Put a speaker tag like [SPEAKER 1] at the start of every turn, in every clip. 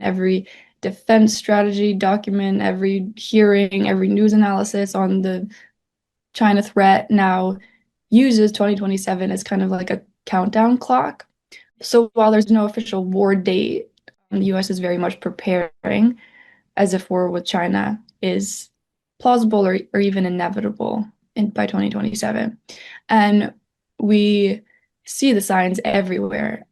[SPEAKER 1] every defense strategy document, every hearing, every news analysis on the China threat now uses 2027 as kind of like a countdown clock. So while there's no official war date, the US is very much preparing as if war with China is plausible or even inevitable by 2027. And we see the signs everywhere.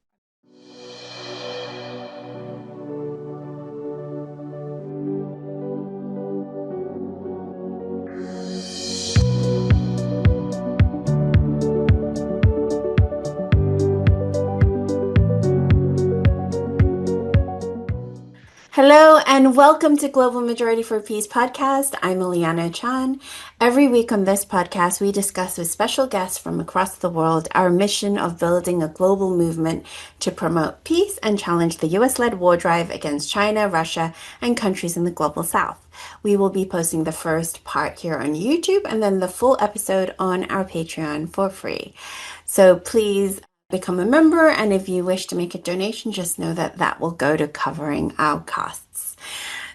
[SPEAKER 2] Hello and welcome to Global Majority for Peace podcast. I'm Ileana Chan. Every week on this podcast, we discuss with special guests from across the world our mission of building a global movement to promote peace and challenge the US-led war drive against China, Russia, and countries in the global south. We will be posting the first part here on YouTube and then the full episode on our Patreon for free. So please become a member, and if you wish to make a donation, just know that that will go to covering our costs.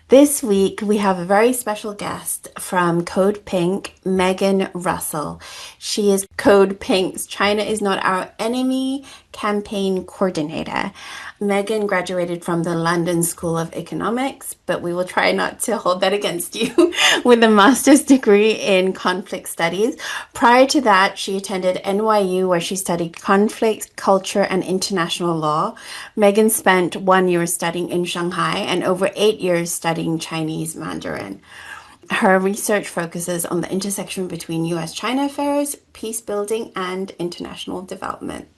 [SPEAKER 2] This week, we have a very special guest from CODEPINK, Megan Russell. She is CODEPINK's China is Not Our Enemy campaign coordinator. Megan graduated from the London School of Economics, but we will try not to hold that against you, with a master's degree in conflict studies. Prior to that, she attended NYU, where she studied conflict, culture, and international law. Megan spent 1 year studying in Shanghai and over 8 years studying Chinese Mandarin. Her research focuses on the intersection between US-China affairs, peace building, and international development.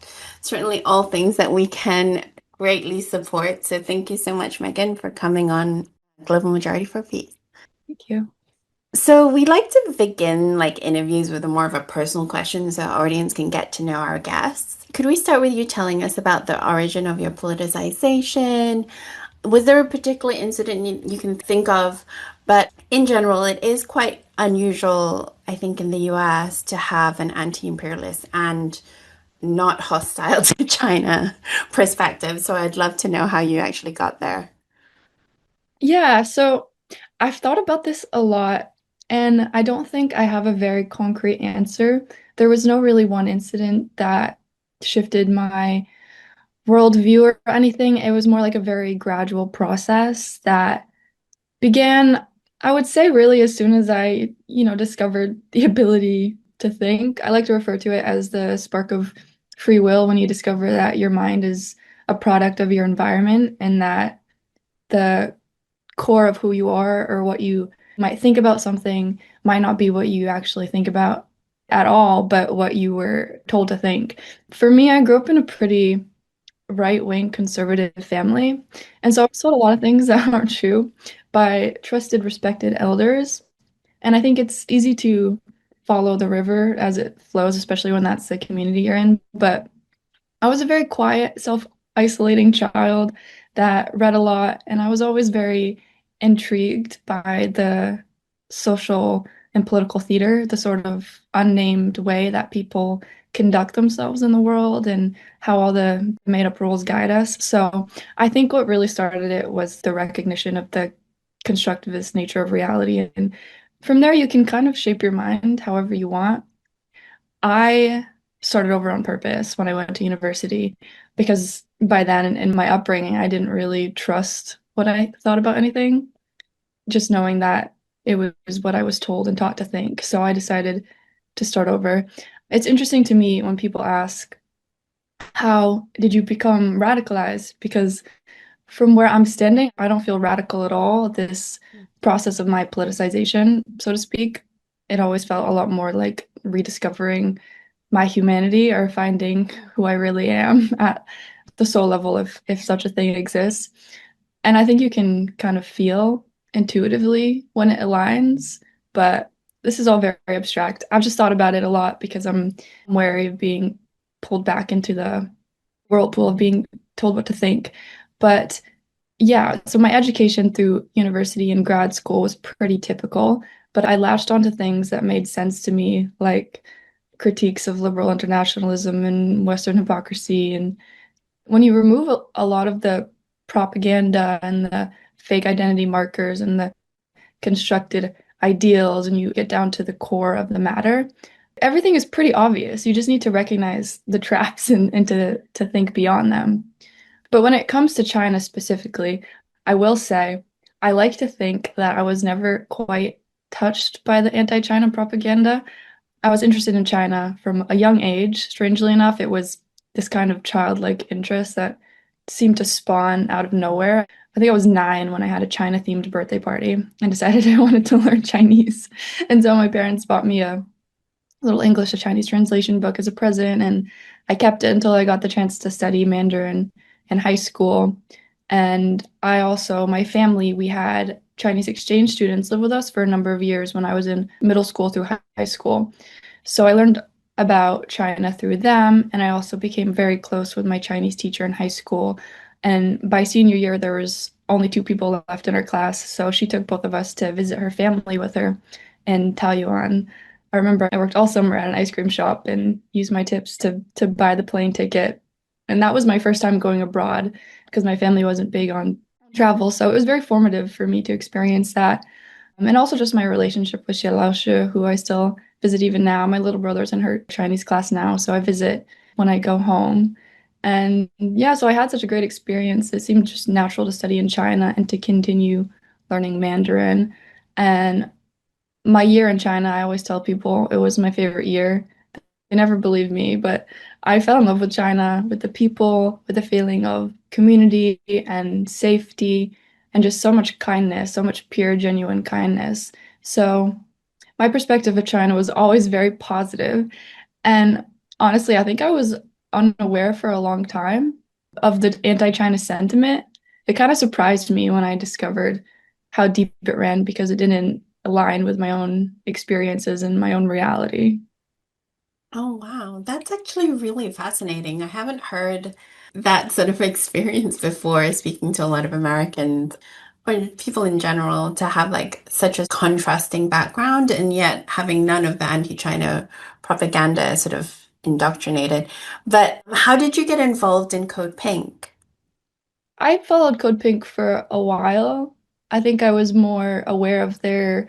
[SPEAKER 2] Certainly all things that we can greatly support. So thank you so much, Megan, for coming on Global Majority for Peace.
[SPEAKER 1] Thank you.
[SPEAKER 2] So we like to begin interviews with more of a personal question so our audience can get to know our guests. Could we start with you telling us about the origin of your politicization? Was there a particular incident you can think of? But in general, it is quite unusual, I think, in the US to have an anti-imperialist and not hostile to China perspective. So I'd love to know how you actually got there.
[SPEAKER 1] Yeah, so I've thought about this a lot, and I don't think I have a very concrete answer. There was no really one incident that shifted my worldview or anything. It was more like a very gradual process that began, I would say, really as soon as I discovered the ability to think. I like to refer to it as the spark of free will when you discover that your mind is a product of your environment and that the core of who you are or what you might think about something might not be what you actually think about at all, but what you were told to think. For me, I grew up in a pretty right-wing conservative family, and so I was told a lot of things that aren't true by trusted, respected elders. And I think it's easy to follow the river as it flows, especially when that's the community you're in. But I was a very quiet, self-isolating child that read a lot, and I was always very intrigued by the social and political theater, the sort of unnamed way that people conduct themselves in the world and how all the made-up rules guide us. So I think what really started it was the recognition of the constructivist nature of reality. And from there, you can kind of shape your mind however you want. I started over on purpose when I went to university because by then in my upbringing, I didn't really trust what I thought about anything, just knowing that it was what I was told and taught to think. So I decided to start over. It's interesting to me when people ask, how did you become radicalized? Because from where I'm standing, I don't feel radical at all. This process of my politicization, so to speak, it always felt a lot more like rediscovering my humanity or finding who I really am at the soul level, if such a thing exists. And I think you can kind of feel intuitively when it aligns, but this is all very, very abstract. I've just thought about it a lot because I'm wary of being pulled back into the whirlpool of being told what to think. But yeah, so my education through university and grad school was pretty typical, but I latched onto things that made sense to me, like critiques of liberal internationalism and Western hypocrisy. And when you remove a lot of the propaganda and the fake identity markers and the constructed ideals, and you get down to the core of the matter, everything is pretty obvious. You just need to recognize the traps and to think beyond them. But when it comes to China specifically, I will say I like to think that I was never quite touched by the anti-China propaganda. I was interested in China from a young age. Strangely enough, it was this kind of childlike interest that seemed to spawn out of nowhere. I think I was 9 when I had a China-themed birthday party and decided I wanted to learn Chinese. And so my parents bought me a little English to Chinese translation book as a present, and I kept it until I got the chance to study Mandarin in high school. And I also, my family, we had Chinese exchange students live with us for a number of years when I was in middle school through high school. So I learned about China through them, and I also became very close with my Chinese teacher in high school. And by senior year, there was only 2 people left in our class, so she took both of us to visit her family with her in Taiyuan. I remember I worked all summer at an ice cream shop and used my tips to buy the plane ticket. And that was my first time going abroad because my family wasn't big on travel. So it was very formative for me to experience that. And also just my relationship with Xie Laoshi, who I still visit even now. My little brother's in her Chinese class now, so I visit when I go home. And yeah, so I had such a great experience. It seemed just natural to study in China and to continue learning Mandarin. And my year in China, I always tell people it was my favorite year. They never believe me, but I fell in love with China, with the people, with the feeling of community and safety, and just so much kindness, so much pure, genuine kindness. So my perspective of China was always very positive. And honestly, I think I was unaware for a long time of the anti-China sentiment. It kind of surprised me when I discovered how deep it ran because it didn't align with my own experiences and my own reality.
[SPEAKER 2] Oh, wow. That's actually really fascinating. I haven't heard that sort of experience before, speaking to a lot of Americans or people in general, to have like such a contrasting background and yet having none of the anti-China propaganda sort of indoctrinated. But how did you get involved in Code Pink?
[SPEAKER 1] I followed CODEPINK for a while. I think I was more aware of their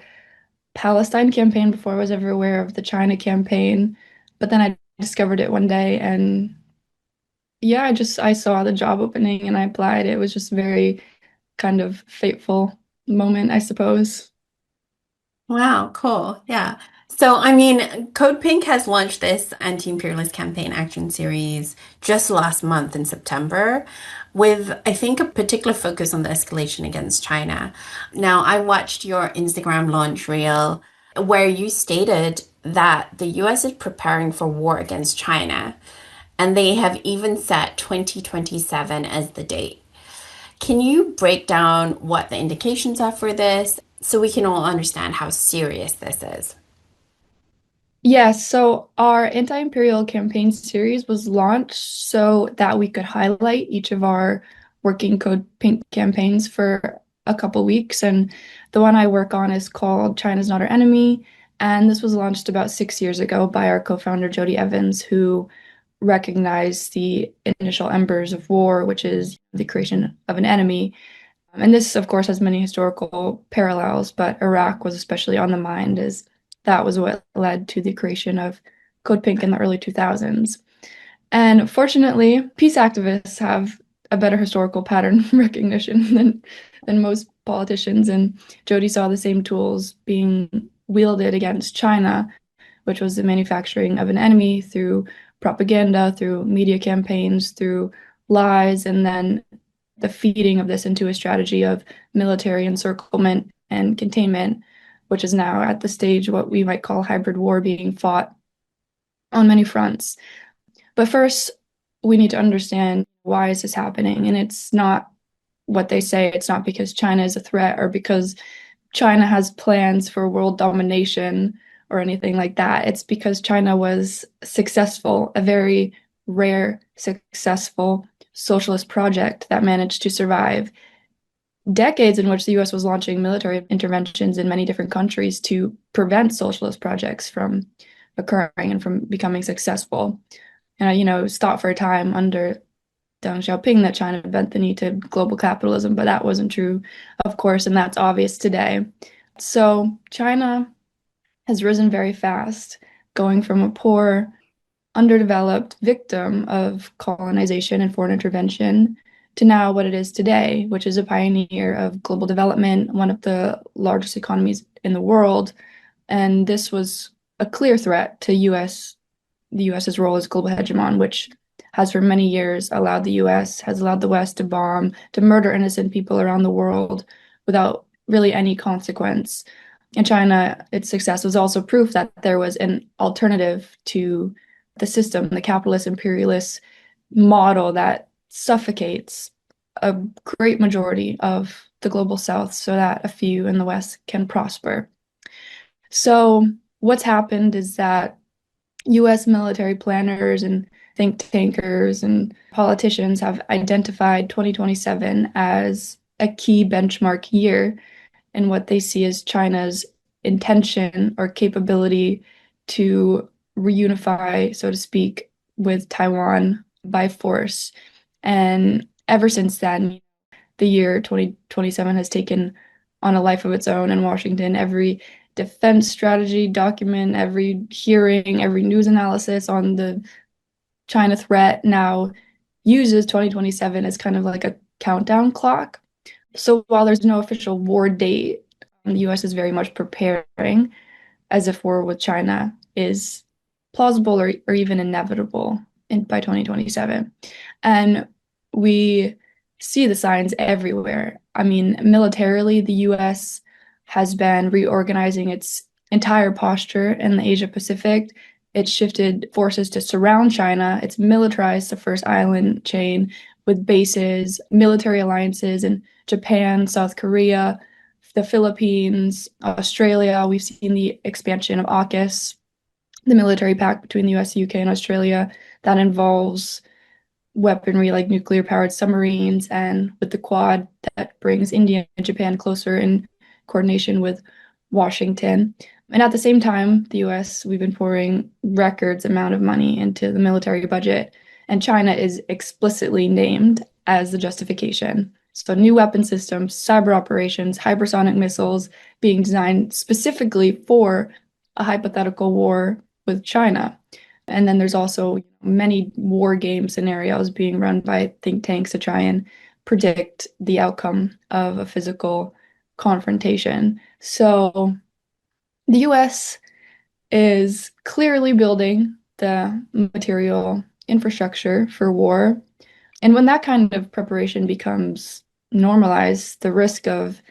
[SPEAKER 1] Palestine campaign before I was ever aware of the China campaign. But then I discovered it one day and yeah, I saw the job opening and I applied. It was just a very kind of fateful moment, I suppose.
[SPEAKER 2] Wow, cool. Yeah. So, I mean, Code Pink has launched this anti-imperialist campaign action series just last month in September, with I think a particular focus on the escalation against China. Now, I watched your Instagram launch reel where you stated that the US is preparing for war against China, and they have even set 2027 as the date. Can you break down what the indications are for this so we can all understand how serious this is?
[SPEAKER 1] Yes, so our anti-imperial campaign series was launched so that we could highlight each of our working code pink campaigns for a couple weeks. And the one I work on is called China's Not Our Enemy. And this was launched about 6 years ago by our co-founder, Jodie Evans, who recognized the initial embers of war, which is the creation of an enemy. And this, of course, has many historical parallels, but Iraq was especially on the mind as that was what led to the creation of Code Pink in the early 2000s. And fortunately, peace activists have a better historical pattern recognition than most politicians. And Jody saw the same tools being wielded against China, which was the manufacturing of an enemy through propaganda, through media campaigns, through lies, and then the feeding of this into a strategy of military encirclement and containment, which is now at the stage what we might call hybrid war being fought on many fronts. But first, we need to understand why is this happening? And it's not what they say. It's not because China is a threat or because China has plans for world domination or anything like that. It's because China was successful, a very rare, successful socialist project that managed to survive decades in which the US was launching military interventions in many different countries to prevent socialist projects from occurring and from becoming successful. And, stopped for a time under Deng Xiaoping that China bent the knee to global capitalism, but that wasn't true, of course, and that's obvious today. So China has risen very fast, going from a poor, underdeveloped victim of colonization and foreign intervention to now what it is today, which is a pioneer of global development, one of the largest economies in the world. And this was a clear threat to the US's role as global hegemon, which has for many years allowed the US, has allowed the West to bomb, to murder innocent people around the world without really any consequence. In China, its success was also proof that there was an alternative to the system, the capitalist imperialist model that suffocates a great majority of the global South so that a few in the West can prosper. So, what's happened is that US military planners and think tankers and politicians have identified 2027 as a key benchmark year in what they see as China's intention or capability to reunify, so to speak, with Taiwan by force. And ever since then, the year 2027 has taken on a life of its own in Washington. Every defense strategy document, every hearing, every news analysis on the China threat now uses 2027 as kind of like a countdown clock. So while there's no official war date, the US is very much preparing as if war with China is plausible or even inevitable by 2027. And we see the signs everywhere. I mean, militarily, the US has been reorganizing its entire posture in the Asia Pacific. It's shifted forces to surround China. It's militarized the first island chain with bases, military alliances in Japan, South Korea, the Philippines, Australia. We've seen the expansion of AUKUS, the military pact between the US, UK, and Australia that involves weaponry like nuclear powered submarines, and with the Quad that brings India and Japan closer in coordination with Washington. And at the same time, the US, we've been pouring records amount of money into the military budget, and China is explicitly named as the justification. So new weapon systems, cyber operations, hypersonic missiles being designed specifically for a hypothetical war with China. And then there's also many war game scenarios being run by think tanks to try and predict the outcome of a physical confrontation. So the US is clearly building the material infrastructure for war. And when that kind of preparation becomes normalized, the risk of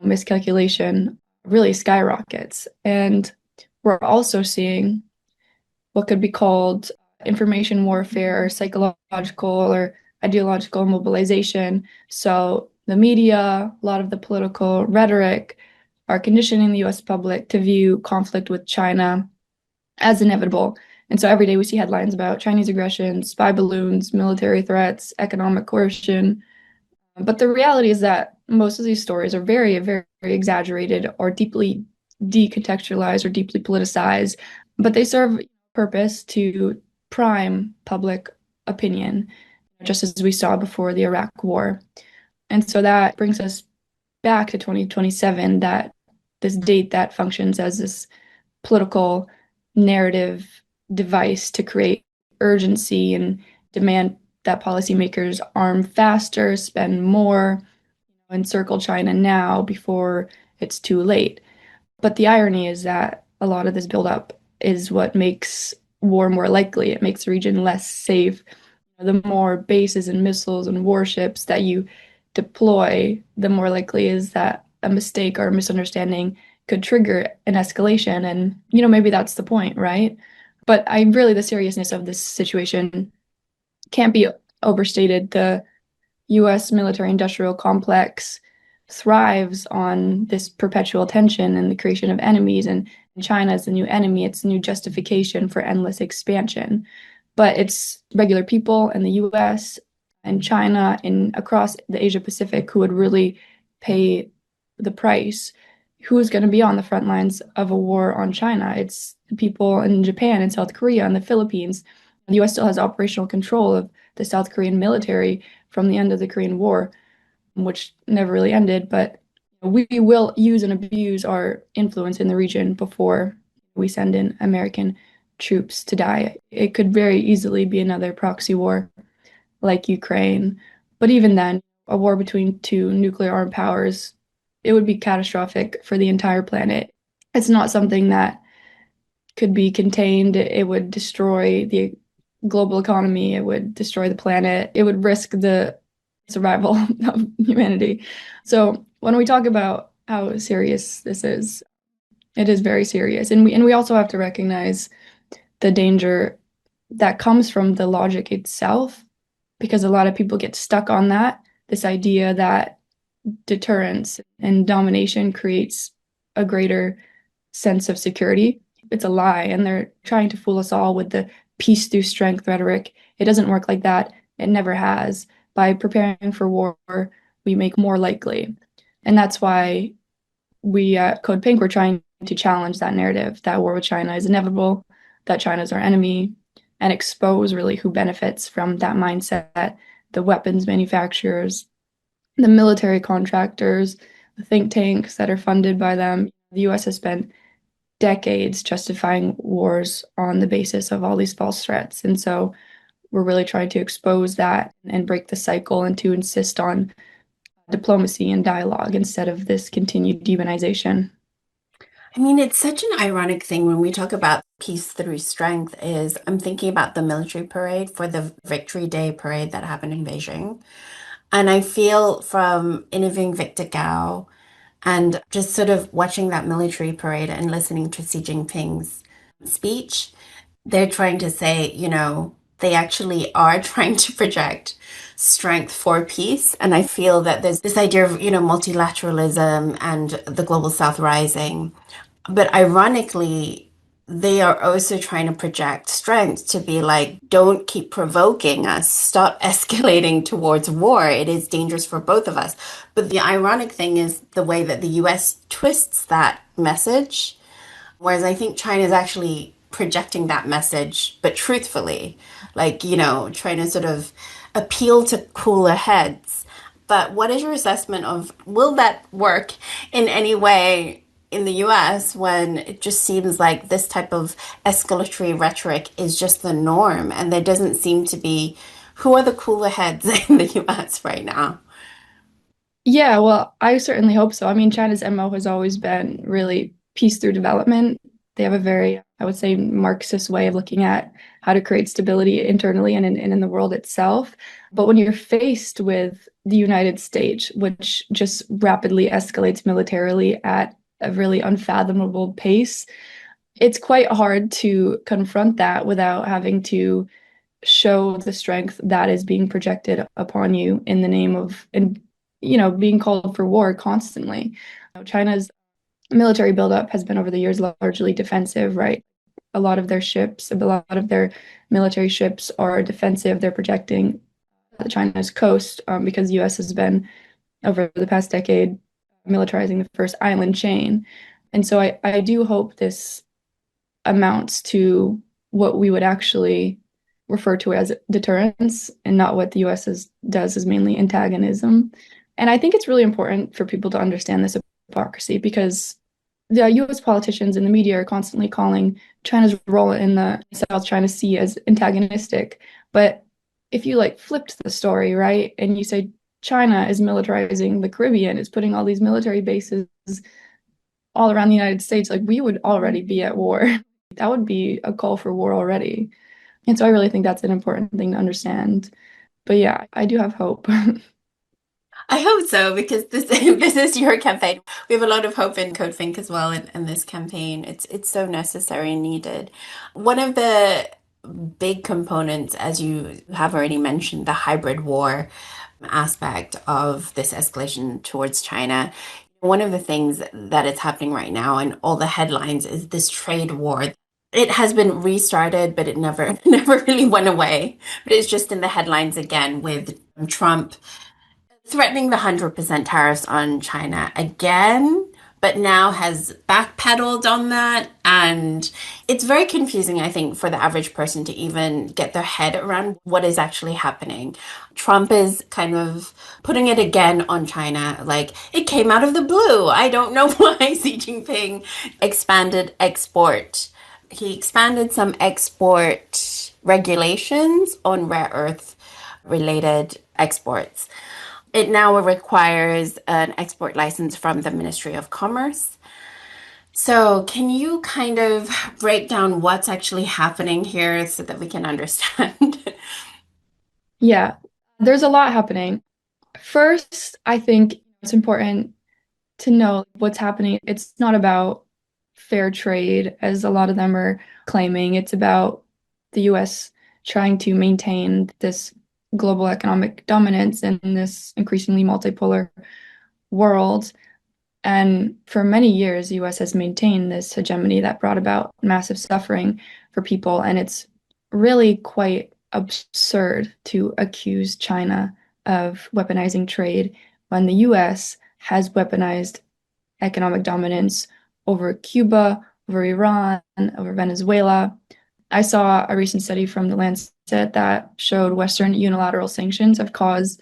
[SPEAKER 1] miscalculation really skyrockets. And we're also seeing what could be called information warfare or psychological or ideological mobilization. So the media, a lot of the political rhetoric are conditioning the US public to view conflict with China as inevitable. And so every day we see headlines about Chinese aggression, spy balloons, military threats, economic coercion. But the reality is that most of these stories are very, very, very exaggerated or deeply decontextualized or deeply politicized, but they serve a purpose to prime public opinion, just as we saw before the Iraq War. And so that brings us back to 2027, that this date that functions as this political narrative device to create urgency and demand that policymakers arm faster, spend more, encircle China now before it's too late. But the irony is that a lot of this buildup is what makes war more likely. It makes the region less safe. The more bases and missiles and warships that you deploy, the more likely is that a mistake or a misunderstanding could trigger an escalation. And, maybe that's the point, right? But the seriousness of this situation can't be overstated. The US military industrial complex thrives on this perpetual tension and the creation of enemies, and China is the new enemy. It's a new justification for endless expansion. But it's regular people in the US and China and across the Asia Pacific who would really pay the price. Who's going to be on the front lines of a war on China? It's the people in Japan and South Korea and the Philippines. The US still has operational control of the South Korean military from the end of the Korean War, which never really ended, but we will use and abuse our influence in the region before we send in American troops to die. It could very easily be another proxy war like Ukraine. But even then, a war between two nuclear armed powers, it would be catastrophic for the entire planet. It's not something that could be contained. It would destroy the global economy. It would destroy the planet. It would risk the survival of humanity. So when we talk about how serious this is, it is very serious. And we also have to recognize the danger that comes from the logic itself, because a lot of people get stuck on that, this idea that deterrence and domination creates a greater sense of security. It's a lie, and they're trying to fool us all with the peace through strength rhetoric. It doesn't work like that. It never has. By preparing for war, we make more likely. And that's why we at Code Pink were trying to challenge that narrative that war with China is inevitable, that China is our enemy, and expose really who benefits from that mindset, the weapons manufacturers, the military contractors, the think tanks that are funded by them. The US has spent decades justifying wars on the basis of all these false threats. And so we're really trying to expose that and break the cycle and to insist on diplomacy and dialogue instead of this continued demonization.
[SPEAKER 2] I mean, it's such an ironic thing when we talk about peace through strength is I'm thinking about the military parade for the Victory Day parade that happened in Beijing. And I feel from interviewing Victor Gao and just sort of watching that military parade and listening to Xi Jinping's speech, they're trying to say, they actually are trying to project strength for peace. And I feel that there's this idea of, multilateralism and the global south rising. But ironically, they are also trying to project strength to be like, don't keep provoking us, stop escalating towards war. It is dangerous for both of us. But the ironic thing is the way that the US twists that message, whereas I think China is actually projecting that message, but truthfully, like, trying to sort of appeal to cooler heads. But what is your assessment of will that work in any way in the US when it just seems like this type of escalatory rhetoric is just the norm and there doesn't seem to be who are the cooler heads in the US right now?
[SPEAKER 1] Yeah, well, I certainly hope so. I mean, China's MO has always been really peace through development. They have a very, I would say, Marxist way of looking at how to create stability internally and in the world itself. But when you're faced with the United States, which just rapidly escalates militarily at a really unfathomable pace, it's quite hard to confront that without having to show the strength that is being projected upon you in the name of, and being called for war constantly. China's military buildup has been over the years largely defensive, right? A lot of their ships, a lot of their military ships are defensive. They're protecting China's coast because the US has been, over the past decade, militarizing the first island chain. And so I do hope this amounts to what we would actually refer to as deterrence and not what the does is mainly antagonism. And I think it's really important for people to understand this hypocrisy because the US politicians and the media are constantly calling China's role in the South China Sea as antagonistic. But if you like flipped the story, right, and you say China is militarizing the Caribbean, is putting all these military bases all around the United States, like we would already be at war. That would be a call for war already. And so I really think that's an important thing to understand. But yeah, I do have hope.
[SPEAKER 2] I hope so because this this is your campaign. We have a lot of hope in CodePink as well in this campaign. It's so necessary and needed. One of the big components, as you have already mentioned, the hybrid war aspect of this escalation towards China. One of the things that is happening right now and all the headlines is this trade war. It has been restarted, but it never never really went away. But it's just in the headlines again with Trump threatening the 100% tariffs on China again, but now has backpedaled on that. And it's very confusing, I think, for the average person to even get their head around what is actually happening. Trump is kind of putting it again on China, like it came out of the blue. I don't know why Xi Jinping expanded export. He expanded some export regulations on rare earth related exports. It now requires an export license from the Ministry of Commerce. So, can you kind of break down what's actually happening here so that we can understand?
[SPEAKER 1] Yeah, there's a lot happening. First, I think it's important to know what's happening. It's not about fair trade, as a lot of them are claiming. It's about the US trying to maintain this global economic dominance in this increasingly multipolar world. And for many years, the US has maintained this hegemony that brought about massive suffering for people. And it's really quite absurd to accuse China of weaponizing trade when the US has weaponized economic dominance over Cuba, over Iran, over Venezuela. I saw a recent study from the Lancet that showed Western unilateral sanctions have caused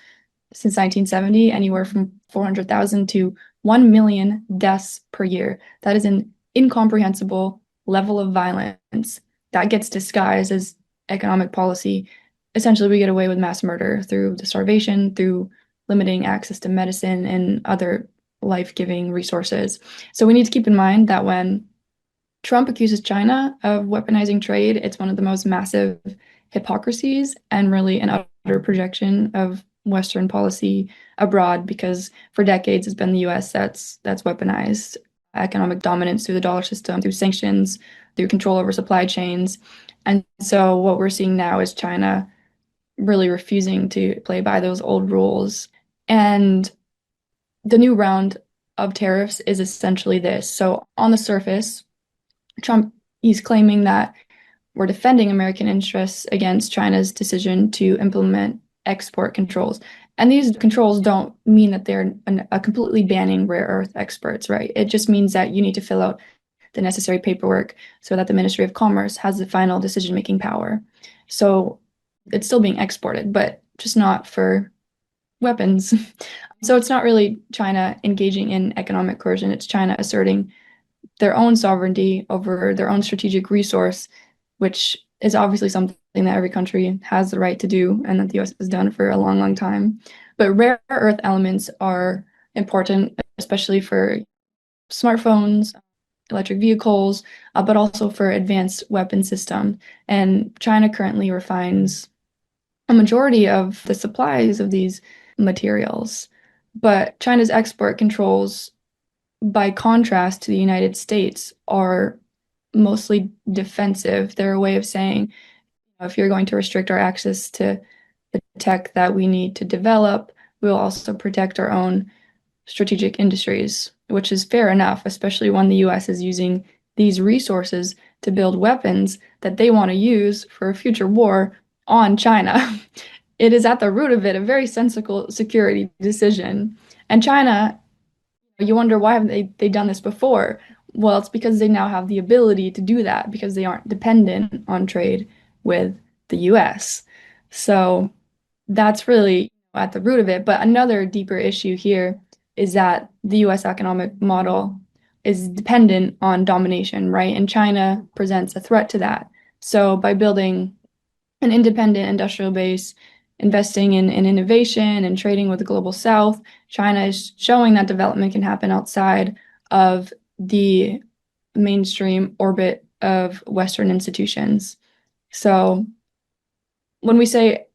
[SPEAKER 1] since 1970 anywhere from 400,000 to 1 million deaths per year. That is an incomprehensible level of violence that gets disguised as economic policy. Essentially, we get away with mass murder through the starvation, through limiting access to medicine and other life-giving resources. So we need to keep in mind that when Trump accuses China of weaponizing trade, it's one of the most massive hypocrisies and really an utter projection of Western policy abroad because for decades it's been the US that's weaponized economic dominance through the dollar system, through sanctions, through control over supply chains. And so what we're seeing now is China really refusing to play by those old rules. And the new round of tariffs is essentially this. So on the surface, Trump, he's claiming that we're defending American interests against China's decision to implement export controls. And these controls don't mean that they're completely banning rare earth exports, right? It just means that you need to fill out the necessary paperwork so that the Ministry of Commerce has the final decision-making power. So it's still being exported, but just not for weapons. So it's not really China engaging in economic coercion, it's China asserting their own sovereignty over their own strategic resource, which is obviously something that every country has the right to do and that the US has done for a long, long time. But rare earth elements are important, especially for smartphones, electric vehicles, but also for advanced weapon systems. And China currently refines a majority of the supplies of these materials. But China's export controls, by contrast to the United States, are mostly defensive. They're a way of saying, if you're going to restrict our access to the tech that we need to develop, we'll also protect our own strategic industries, which is fair enough, especially when the US is using these resources to build weapons that they want to use for a future war on China. It is at the root of it a very sensible security decision. And China, you wonder why haven't they done this before? Well, it's because they now have the ability to do that because they aren't dependent on trade with the US. So that's really at the root of it. But another deeper issue here is that the US economic model is dependent on domination, right? And China presents a threat to that. So by building an independent industrial base, investing in innovation and trading with the global south, China is showing that development can happen outside of the mainstream orbit of Western institutions. So when we say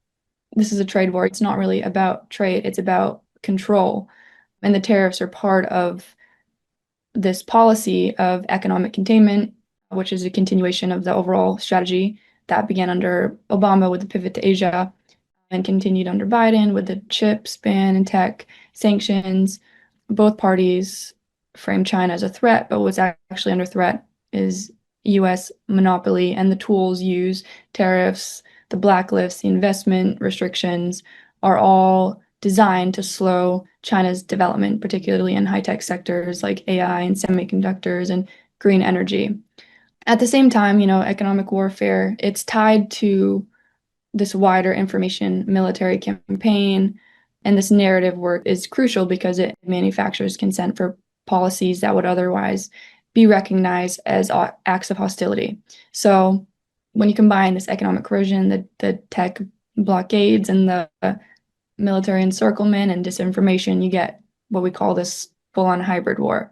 [SPEAKER 1] this is a trade war, it's not really about trade, it's about control. And the tariffs are part of this policy of economic containment, which is a continuation of the overall strategy that began under Obama with the pivot to Asia and continued under Biden with the chips ban and tech sanctions. Both parties frame China as a threat, but what's actually under threat is US monopoly and the tools used, tariffs, the blacklists, the investment restrictions are all designed to slow China's development, particularly in high-tech sectors like AI and semiconductors and green energy. At the same time, economic warfare, it's tied to this wider information military campaign, and this narrative work is crucial because it manufactures consent for policies that would otherwise be recognized as acts of hostility. So when you combine this economic corrosion, the tech blockades, and the military encirclement and disinformation, you get what we call this full-on hybrid war.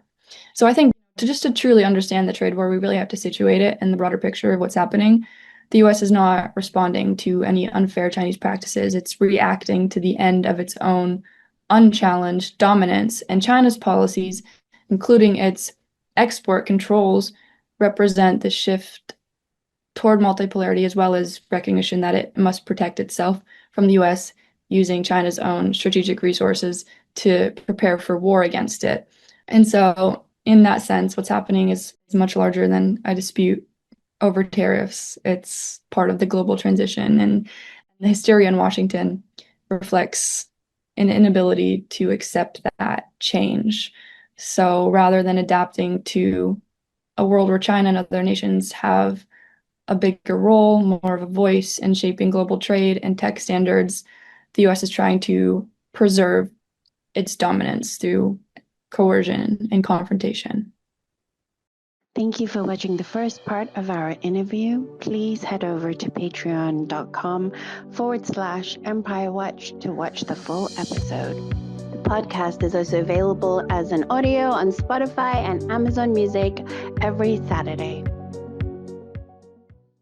[SPEAKER 1] So I think to truly understand the trade war, we really have to situate it in the broader picture of what's happening. The US is not responding to any unfair Chinese practices. It's reacting to the end of its own unchallenged dominance, and China's policies, including its export controls, represent the shift toward multipolarity as well as recognition that it must protect itself from the US using China's own strategic resources to prepare for war against it. And so, in that sense, what's happening is much larger than a dispute over tariffs. It's part of the global transition, and the hysteria in Washington reflects an inability to accept that change. So rather than adapting to a world where China and other nations have a bigger role, more of a voice in shaping global trade and tech standards, the US is trying to preserve its dominance through coercion and confrontation.
[SPEAKER 2] Thank you for watching the first part of our interview. Please head over to patreon.com/Empire Watch to watch the full episode. The podcast is also available as an audio on Spotify and Amazon Music every Saturday.